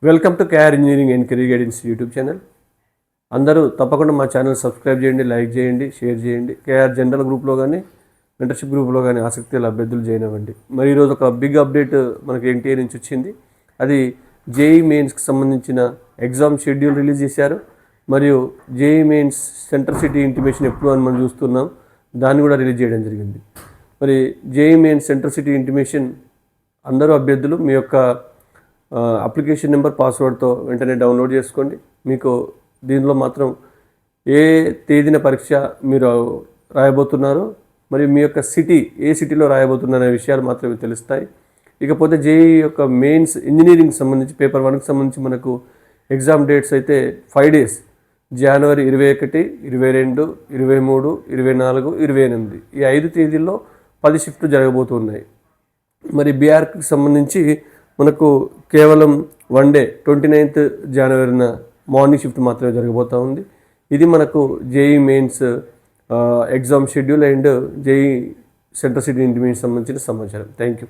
Welcome to KR engineering and career guidance YouTube channel. అందరూ తప్పకుండా మా ఛానల్ సబ్స్క్రైబ్ చేయండి, లైక్ చేయండి, షేర్ చేయండి. కేఆర్ జనరల్ గ్రూప్లో కానీ మెంటర్షిప్ గ్రూప్లో కానీ ఆసక్తి గల అభ్యర్థులు జాయిన్ అవ్వండి. మరి ఈరోజు ఒక బిగ్ అప్డేట్ మనకి ఎన్టీఏ నుంచి వచ్చింది. అది జేఈ మెయిన్స్కి సంబంధించిన ఎగ్జామ్ షెడ్యూల్ రిలీజ్ చేశారు. మరియు JEE mains centre city intimation ఎప్పుడు అని మనం చూస్తున్నాం, దాన్ని కూడా రిలీజ్ చేయడం జరిగింది. మరి JEE mains centre city intimation అందరూ అభ్యర్థులు మీ యొక్క అప్లికేషన్ నెంబర్, పాస్వర్డ్తో వెంటనే డౌన్లోడ్ చేసుకోండి. మీకు దీనిలో మాత్రం ఏ తేదీన పరీక్ష మీరు రాయబోతున్నారో మరియు మీ యొక్క సిటీ ఏ సిటీలో రాయబోతున్నారనే విషయాలు మాత్రమే తెలుస్తాయి. ఇకపోతే జేఈ యొక్క మెయిన్స్ ఇంజనీరింగ్ సంబంధించి పేపర్ 1కి సంబంధించి మనకు ఎగ్జామ్ డేట్స్ అయితే 5 days, జనవరి 21, 22, 23, 24, 28 ఈ 5 తేదీల్లో 10 షిఫ్ట్లు జరగబోతున్నాయి. మరి బీఆర్కి సంబంధించి మనకు కేవలం 1 day 29th జనవరిన మార్నింగ్ షిఫ్ట్ మాత్రమే జరగబోతూ ఉంది. ఇది మనకు JEE mains exam schedule and JEE centre city intimation సంబంధించిన సమాచారం. Thank you.